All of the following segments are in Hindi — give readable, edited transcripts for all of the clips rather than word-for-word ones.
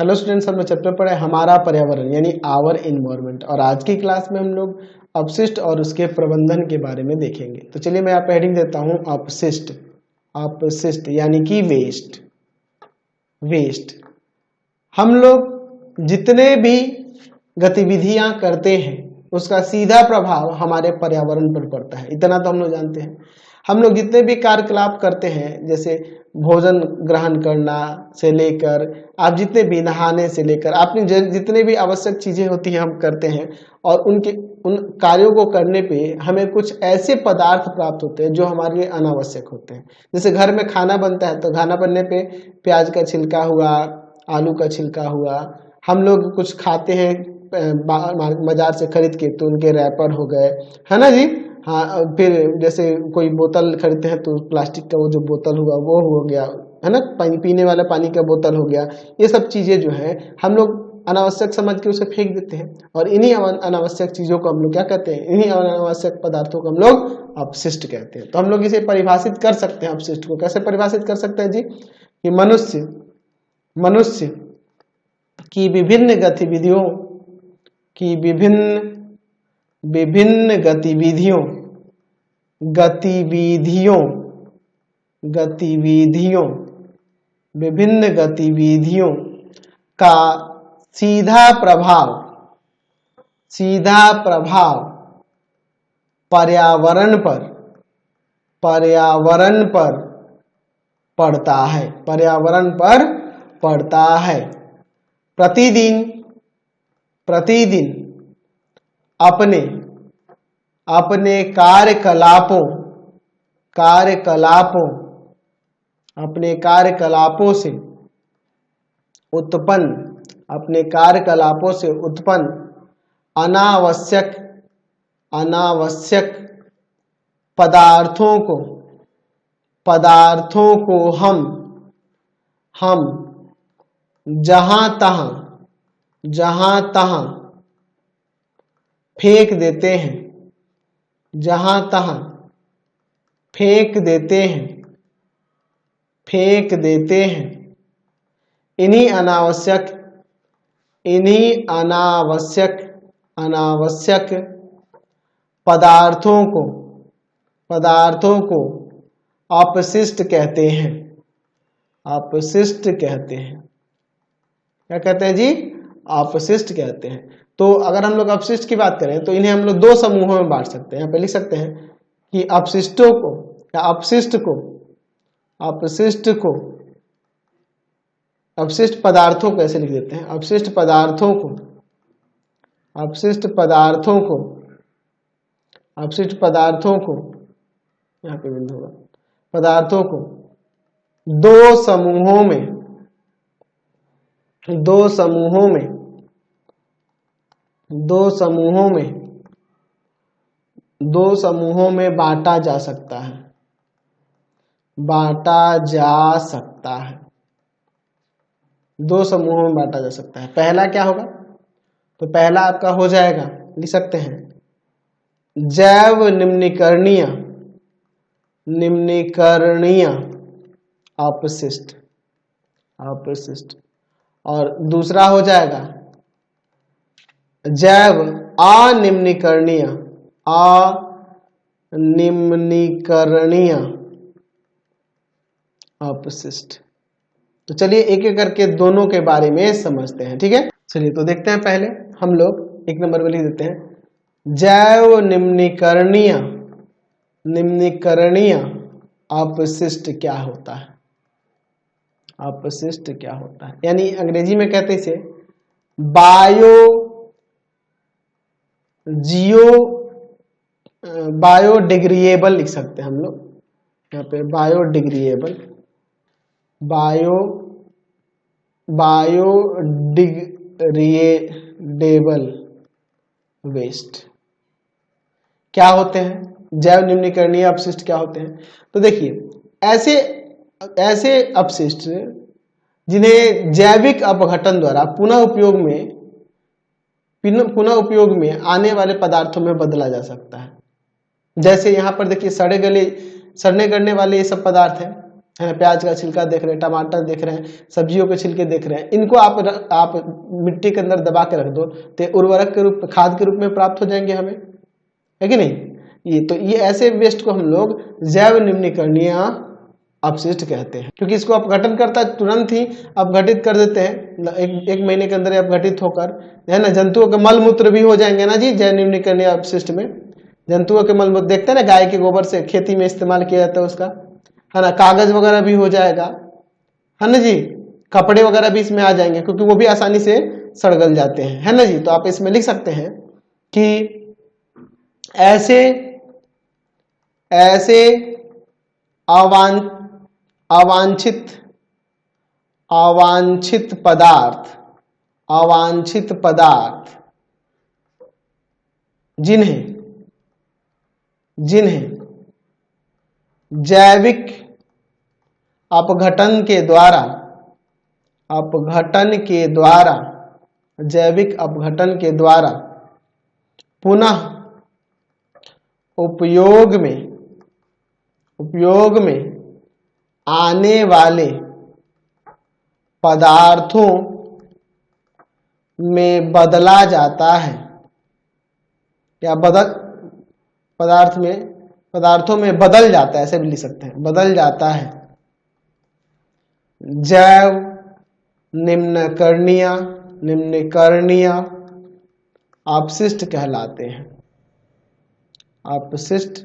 हेलो स्टूडेंट्स, हम लोग चैप्टर पढ़े हमारा पर्यावरण यानी आवर इन्वायरमेंट, और आज की क्लास में हम लोग अपशिष्ट और उसके प्रबंधन के बारे में देखेंगे। तो चलिए मैं यहाँ पे हेडिंग देता हूँ अपशिष्ट। अपशिष्ट यानी कि वेस्ट। वेस्ट हम लोग जितने भी गतिविधियां करते हैं उसका सीधा प्रभाव हमारे पर्यावरण पर पड़ता है, इतना तो हम लोग जानते हैं। हम लोग जितने भी कार्यकलाप करते हैं, जैसे भोजन ग्रहण करना से लेकर आप जितने भी नहाने से लेकर आपने जितने भी आवश्यक चीजें होती हैं हम करते हैं, और उन कार्यों को करने पे हमें कुछ ऐसे पदार्थ प्राप्त होते हैं जो हमारे लिए अनावश्यक होते हैं। जैसे घर में खाना बनता है तो खाना बनने पे प्याज का छिलका हुआ, आलू का छिलका हुआ, हम लोग कुछ खाते हैं बाजार से खरीद के तो उनके रैपर हो गए, है ना जी। हाँ, फिर जैसे कोई बोतल खरीदते हैं तो प्लास्टिक का वो जो बोतल हुआ वो हो गया, है ना, पानी पीने वाला पानी का बोतल हो गया। ये सब चीजें जो है हम लोग अनावश्यक समझ के उसे फेंक देते हैं, और इन्हीं अनावश्यक चीजों को हम लोग क्या कहते हैं, इन्हीं अनावश्यक पदार्थों को हम लोग अपशिष्ट कहते हैं। तो हम लोग इसे परिभाषित कर सकते हैं। अपशिष्ट को कैसे परिभाषित कर सकते हैं जी, कि मनुष्य की विभिन्न गतिविधियों की विभिन्न गतिविधियों विभिन्न गतिविधियों का सीधा प्रभाव पर्यावरण पर पड़ता है। प्रतिदिन अपने कार्यकलापों से उत्पन्न अनावश्यक पदार्थों को हम जहां तहां फेंक देते हैं। इन्हीं अनावश्यक पदार्थों को अपशिष्ट कहते हैं। क्या कहते हैं जी, अपशिष्ट कहते हैं। तो अगर हम लोग अपशिष्ट की बात करें तो इन्हें हम लोग दो समूहों में बांट सकते हैं। यहाँ पे लिख सकते हैं कि अपशिष्ट पदार्थों को ऐसे लिख देते हैं। अपशिष्ट पदार्थों को यहाँ पे बिंदु होगा, पदार्थों को दो समूहों में बांटा जा सकता है। दो समूहों में बांटा जा सकता है। पहला क्या होगा, तो पहला आपका हो जाएगा, लिख सकते हैं, जैव निम्नीकरणीय अपशिष्ट, और दूसरा हो जाएगा जैव अनिम्नीकरणीय अपशिष्ट। तो चलिए एक एक करके दोनों के बारे में समझते हैं, ठीक है। चलिए तो देखते हैं। पहले हम लोग एक नंबर में लिख देते हैं, जैव निम्नीकरणीय अपशिष्ट क्या होता है। यानी अंग्रेजी में कहते हैं इसे बायोडिग्रेडेबल लिख सकते हैं हम लोग। यहाँ पे बायोडिग्रेडेबल वेस्ट क्या होते हैं, जैव निम्नीकरणीय अपशिष्ट क्या होते हैं। तो देखिए, ऐसे अपशिष्ट जिन्हें जैविक अपघटन द्वारा पुनः उपयोग में आने वाले पदार्थों में बदला जा सकता है। जैसे यहाँ पर देखिए सड़ने गलने वाले ये सब पदार्थ हैं, है ना, प्याज का छिलका देख रहे हैं, टमाटर देख रहे हैं, सब्जियों के छिलके देख रहे हैं, इनको आप मिट्टी के अंदर दबा के रख दो तो उर्वरक के रूप, खाद के रूप में प्राप्त हो जाएंगे हमें, है कि नहीं। ये ऐसे वेस्ट को हम लोग जैव निम्नीकरणीय अपशिष्ट कहते हैं, क्योंकि इसको अपघटन करता तुरंत ही अपघटित कर देते हैं, एक महीने के अंदर अपघटित होकर, है ना। जंतुओं के मल मूत्र भी हो जाएंगे ना जी जैव निम्नीकरणीय अपशिष्ट में। जंतुओं के मल मूत्र देखते हैं ना, गाय के गोबर से खेती में इस्तेमाल किया जाता है उसका, है ना। कागज वगैरह भी हो जाएगा, है ना जी। कपड़े वगैरह भी इसमें आ जाएंगे, क्योंकि वो भी आसानी से सड़गल जाते हैं, है ना जी। तो आप इसमें लिख सकते हैं कि ऐसे अवांछित पदार्थ जिन्हें जैविक अपघटन के द्वारा पुनः उपयोग में आने वाले पदार्थों में बदला जाता है, या पदार्थों में बदल जाता है, ऐसे भी लिख सकते हैं, बदल जाता है, जैव निम्नीकरणीय अपशिष्ट कहलाते हैं। अपशिष्ट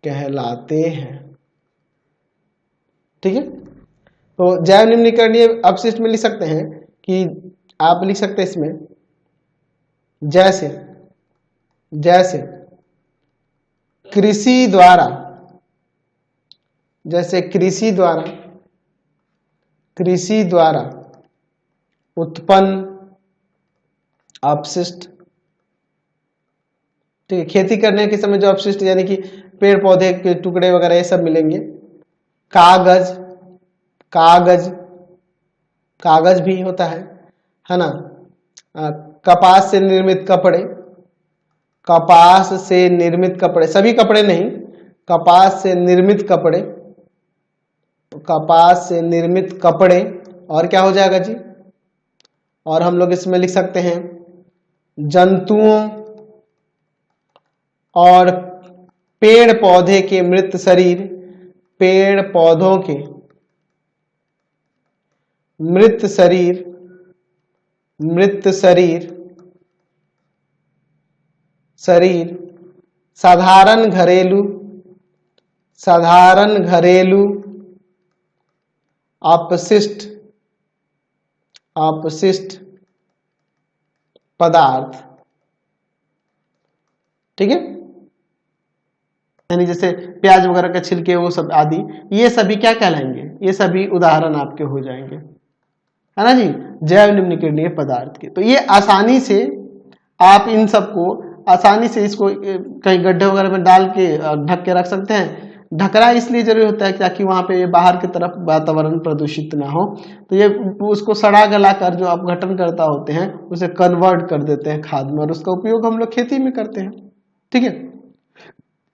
कहलाते हैं, ठीक है। तो जैव निम्नीकरणीय अपशिष्ट में लिख सकते हैं कि आप लिख सकते हैं इसमें जैसे कृषि द्वारा उत्पन्न अपशिष्ट, ठीक है। खेती करने के समय जो अपशिष्ट, यानी कि पेड़ पौधे के टुकड़े वगैरह ये सब मिलेंगे। कागज भी होता है ना। कपास से निर्मित कपड़े, सभी कपड़े नहीं, कपास से निर्मित कपड़े। और क्या हो जाएगा जी, और हम लोग इसमें लिख सकते हैं जंतुओं और पेड़ पौधे के मृत शरीर, साधारण घरेलू अपशिष्ट पदार्थ, ठीक है। यानी जैसे प्याज वगैरह के छिलके, वो सब आदि, ये सभी क्या कहलाएंगे, ये सभी उदाहरण आपके हो जाएंगे, है ना जी, जैव निम्नीकरणीय पदार्थ के। तो ये आसानी से आप इन सबको आसानी से इसको कहीं गड्ढे वगैरह में डाल के ढक के रख सकते हैं। ढकना इसलिए जरूरी होता है ताकि वहां पे ये बाहर की तरफ वातावरण प्रदूषित ना हो। तो ये उसको सड़ा गला कर जो अपघटन करता होते हैं उसे कन्वर्ट कर देते हैं खाद में, और उसका उपयोग हम लोग खेती में करते हैं, ठीक है।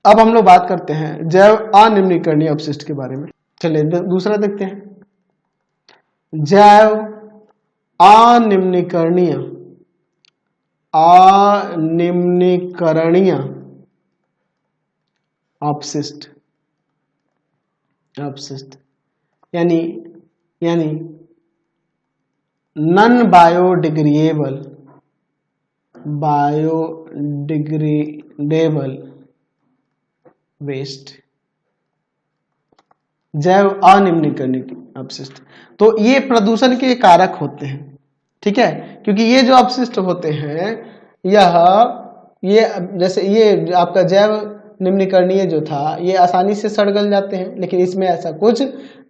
अब हम लोग बात करते हैं जैव अनिम्नीकरणीय अपशिष्ट के बारे में। चलिए दूसरा देखते हैं, जैव अनिम्नीकरणीय अपशिष्ट यानी नॉन बायोडिग्रेडेबल वेस्ट, जैव अनिम्नीकरणीय अपशिष्ट। तो ये प्रदूषण के कारक होते हैं, ठीक है, क्योंकि ये जो अपशिष्ट होते हैं ये जैसे ये आपका जैव निम्नीकरणीय जो था ये आसानी से सड़ गल जाते हैं, लेकिन इसमें ऐसा कुछ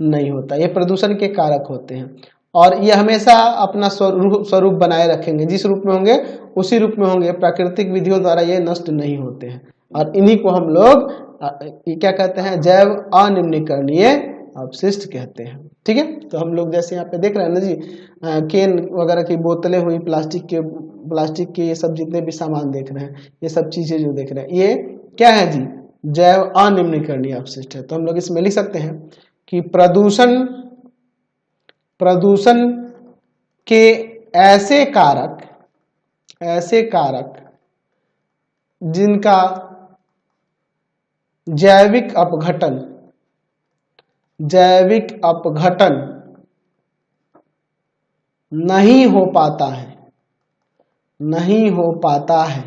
नहीं होता, ये प्रदूषण के कारक होते हैं। और ये हमेशा अपना स्वरूप बनाए रखेंगे, जिस रूप में होंगे उसी रूप में होंगे, प्राकृतिक विधियों द्वारा ये नष्ट नहीं होते हैं। और इन्हीं को हम लोग ये क्या कहते हैं, जैव अनिम्नीकरणीय अपशिष्ट कहते हैं। ठीक है, तो हम लोग जैसे यहाँ पे देख रहे हैं ना जी, केन वगैरह की बोतलें हुई, प्लास्टिक के ये सब जितने भी सामान देख रहे हैं, ये सब चीजें जो देख रहे हैं, ये क्या है जी, जैव अनिम्नीकरणीय अपशिष्ट है। तो हम लोग इसमें लिख सकते हैं कि प्रदूषण के ऐसे कारक जिनका जैविक अपघटन नहीं हो पाता है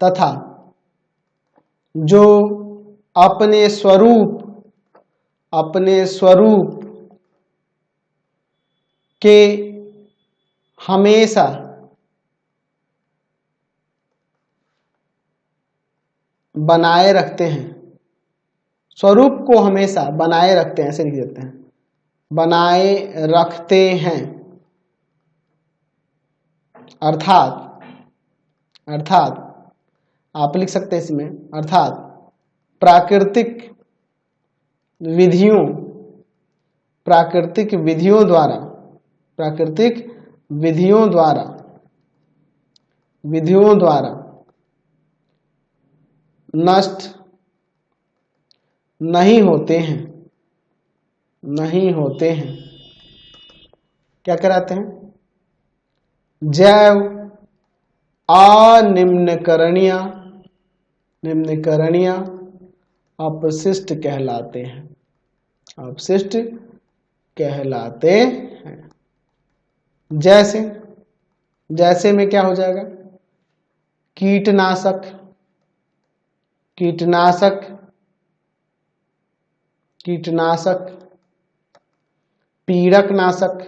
तथा जो अपने स्वरूप के हमेशा बनाए रखते हैं, स्वरूप को हमेशा बनाए रखते हैं, ऐसे लिख देते हैं, बनाए रखते हैं, अर्थात आप लिख सकते हैं इसमें, अर्थात प्राकृतिक विधियों द्वारा नष्ट नहीं होते हैं। क्या कराते हैं, जैव अनिम्नीकरणीय अपशिष्ट कहलाते हैं, जैसे में क्या हो जाएगा, कीटनाशक, पीड़कनाशक,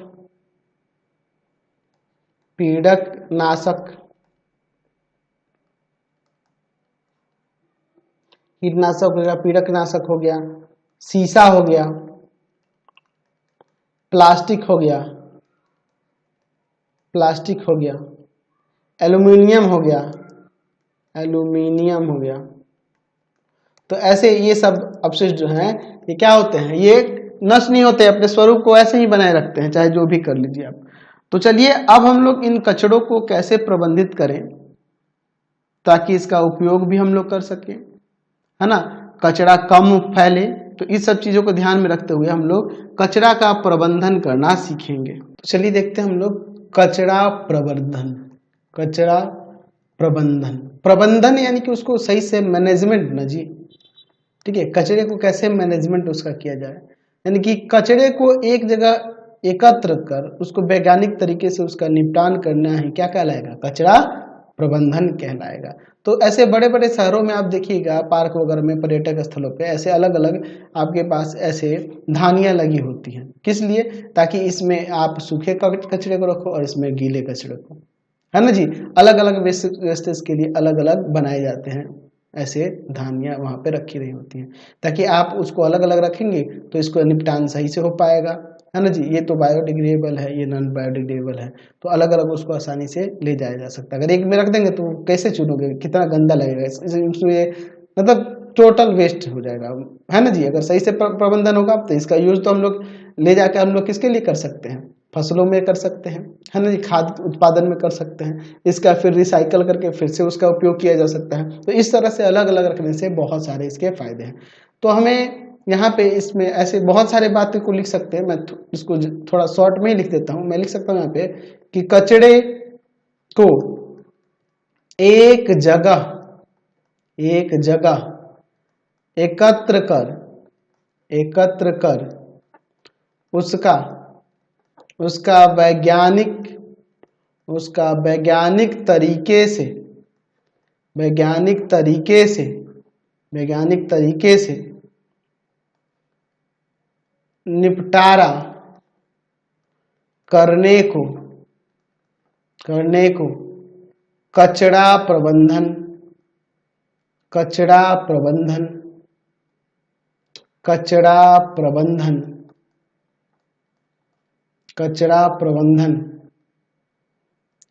कीटनाशक हो गया, पीड़कनाशक हो गया, शीशा हो गया, प्लास्टिक हो गया, एल्युमिनियम हो गया। तो ऐसे ये सब अपशिष्ट जो हैं, ये क्या होते हैं, ये नष्ट नहीं होते, अपने स्वरूप को ऐसे ही बनाए रखते हैं, चाहे जो भी कर लीजिए आप। तो चलिए अब हम लोग इन कचड़ों को कैसे प्रबंधित करें ताकि इसका उपयोग भी हम लोग कर सकें, है ना, कचरा कम फैले। तो इस सब चीजों को ध्यान में रखते हुए हम लोग कचरा का प्रबंधन करना सीखेंगे। तो चलिए देखते हैं हम लोग कचरा प्रबंधन यानी कि उसको सही से मैनेजमेंट ना जी, ठीक है, कचरे को कैसे मैनेजमेंट उसका किया जाए, यानी कि कचरे को एक जगह एकत्र कर उसको वैज्ञानिक तरीके से उसका निपटान करना है, क्या कहलाएगा, कचरा प्रबंधन कहलाएगा। तो ऐसे बड़े बड़े शहरों में आप देखिएगा, पार्क वगैरह में, पर्यटक स्थलों पे ऐसे अलग अलग आपके पास ऐसे धानियां लगी होती हैं, किस लिए, ताकि इसमें आप सूखे कचरे को रखो और इसमें गीले कचरे को, है ना जी, अलग अलग वेस्टेज के लिए अलग अलग बनाए जाते हैं, ऐसे धानियां वहां पे रखी रही होती हैं, ताकि आप उसको अलग अलग रखेंगे तो इसको निपटान सही से हो पाएगा, है ना जी। ये तो बायोडिग्रेडेबल है, ये नॉन बायोडिग्रेडेबल है, तो अलग अलग उसको आसानी से ले जाया जा सकता है। अगर एक में रख देंगे तो कैसे चुनोगे, कितना गंदा लगेगा, इसमें मतलब टोटल वेस्ट हो जाएगा, है ना जी। अगर सही से प्रबंधन होगा तो इसका यूज तो हम लोग ले जाकर हम लोग किसके लिए कर सकते हैं, फसलों में कर सकते हैं, है ना जी, खाद्य उत्पादन में कर सकते हैं, इसका फिर रिसाइकल करके फिर से उसका उपयोग किया जा सकता है। तो इस तरह से अलग अलग रखने से बहुत सारे इसके फायदे हैं। तो हमें यहाँ पे इसमें ऐसे बहुत सारे बातें को लिख सकते हैं, मैं इसको थोड़ा शॉर्ट में ही लिख देता हूँ। मैं लिख सकता हूँ यहाँ पे कि कचड़े को एक जगह एकत्र कर उसका वैज्ञानिक तरीके से निपटारा करने को कचरा प्रबंधन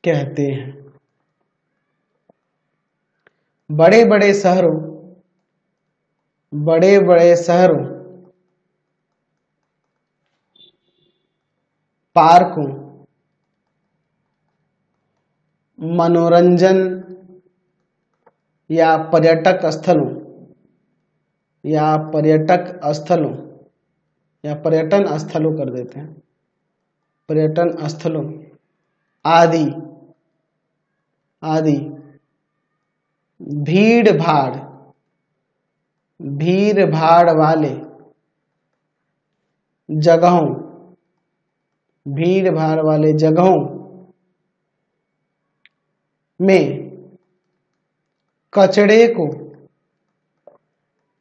कहते हैं। बड़े बड़े शहरों पार्कों, मनोरंजन या पर्यटक स्थलों या पर्यटक स्थलों या पर्यटन स्थलों कर देते हैं, पर्यटन स्थलों आदि आदि, भीड़ भाड़ वाले जगहों, भीड़ भाड़ वाले जगहों में कचरे को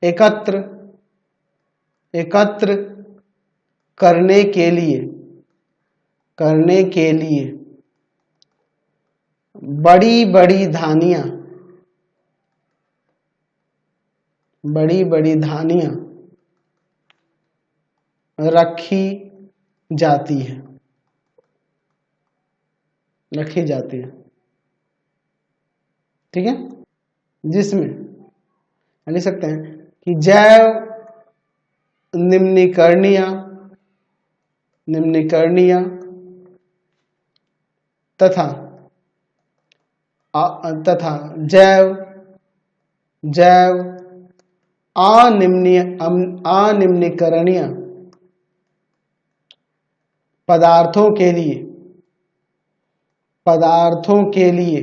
एकत्र करने के लिए बड़ी बड़ी धानियां रखी जाती है, ठीक है। जिसमें लिख सकते हैं कि जैव निम्नीकरणीय तथा जैव अनिम्नीकरणीय पदार्थों के लिए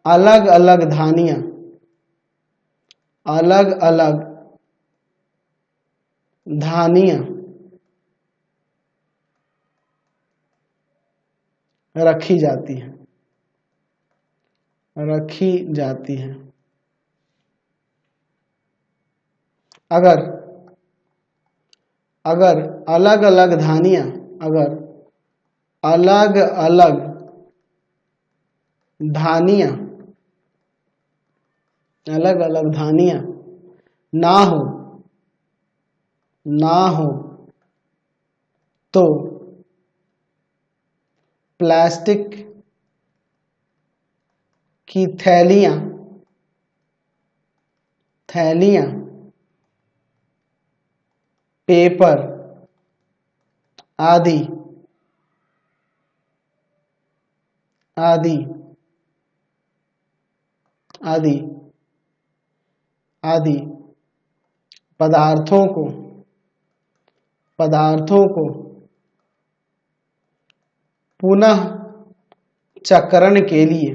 अलग अलग धानियां रखी जाती हैं। अगर अलग अलग धानियां ना हो तो प्लास्टिक की थैलियां पेपर आदि पदार्थों को पुनः चक्रण के लिए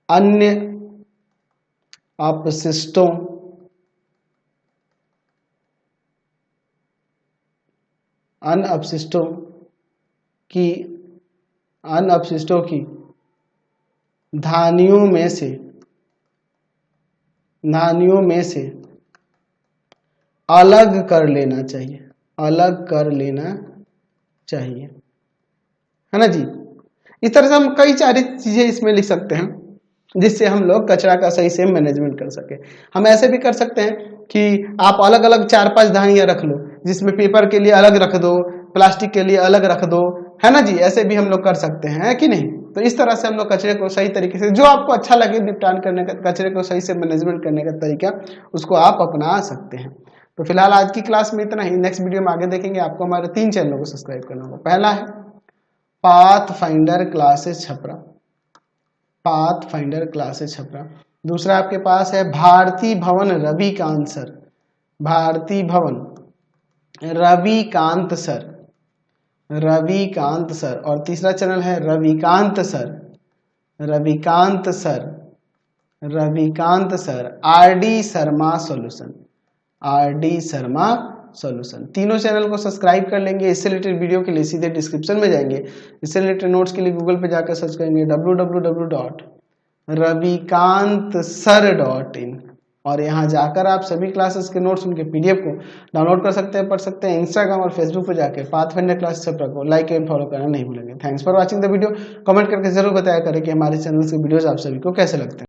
अन्य अपशिष्टों की धानियों में से अलग कर लेना चाहिए, है ना जी। इस तरह से हम कई सारी चीजें इसमें लिख सकते हैं जिससे हम लोग कचरा का सही से मैनेजमेंट कर सके। हम ऐसे भी कर सकते हैं कि आप अलग अलग 4-5 धानियां रख लो, जिसमें पेपर के लिए अलग रख दो, प्लास्टिक के लिए अलग रख दो, है ना जी। ऐसे भी हम लोग कर सकते हैं कि नहीं। तो इस तरह से हम लोग कचरे को सही तरीके से, जो आपको अच्छा लगे निपटान करने का, कचरे को सही से मैनेजमेंट करने का तरीका, उसको आप अपना सकते हैं। तो फिलहाल आज की क्लास में इतना ही। नेक्स्ट वीडियो में आगे देखेंगे। आपको हमारे 3 चैनलों को सब्सक्राइब करना होगा। पहला है पाथफाइंडर क्लासेस छपरा, दूसरा आपके पास है भारती भवन रविकांत सर, और तीसरा चैनल है Ravikant sir RD Sharma solution. तीनों चैनल को सब्सक्राइब कर लेंगे। इससे रिलेटेड वीडियो के लिए सीधे डिस्क्रिप्शन में जाएंगे। इससे रिलेटेड नोट्स के लिए गूगल पे जाकर सर्च करेंगे www.ravikantsir.in, और यहाँ जाकर आप सभी क्लासेस के नोट्स, उनके पीडीएफ को डाउनलोड कर सकते हैं, पढ़ सकते हैं। इंस्टाग्राम और फेसबुक पर जाकर पाथफाइंडर क्लासेस छपरा को लाइक एंड फॉलो करना नहीं भूलेंगे। Thanks for watching the video. Comment करके जरूर बताया करें कि हमारे चैनल के वीडियोस आप सभी को कैसे लगते हैं।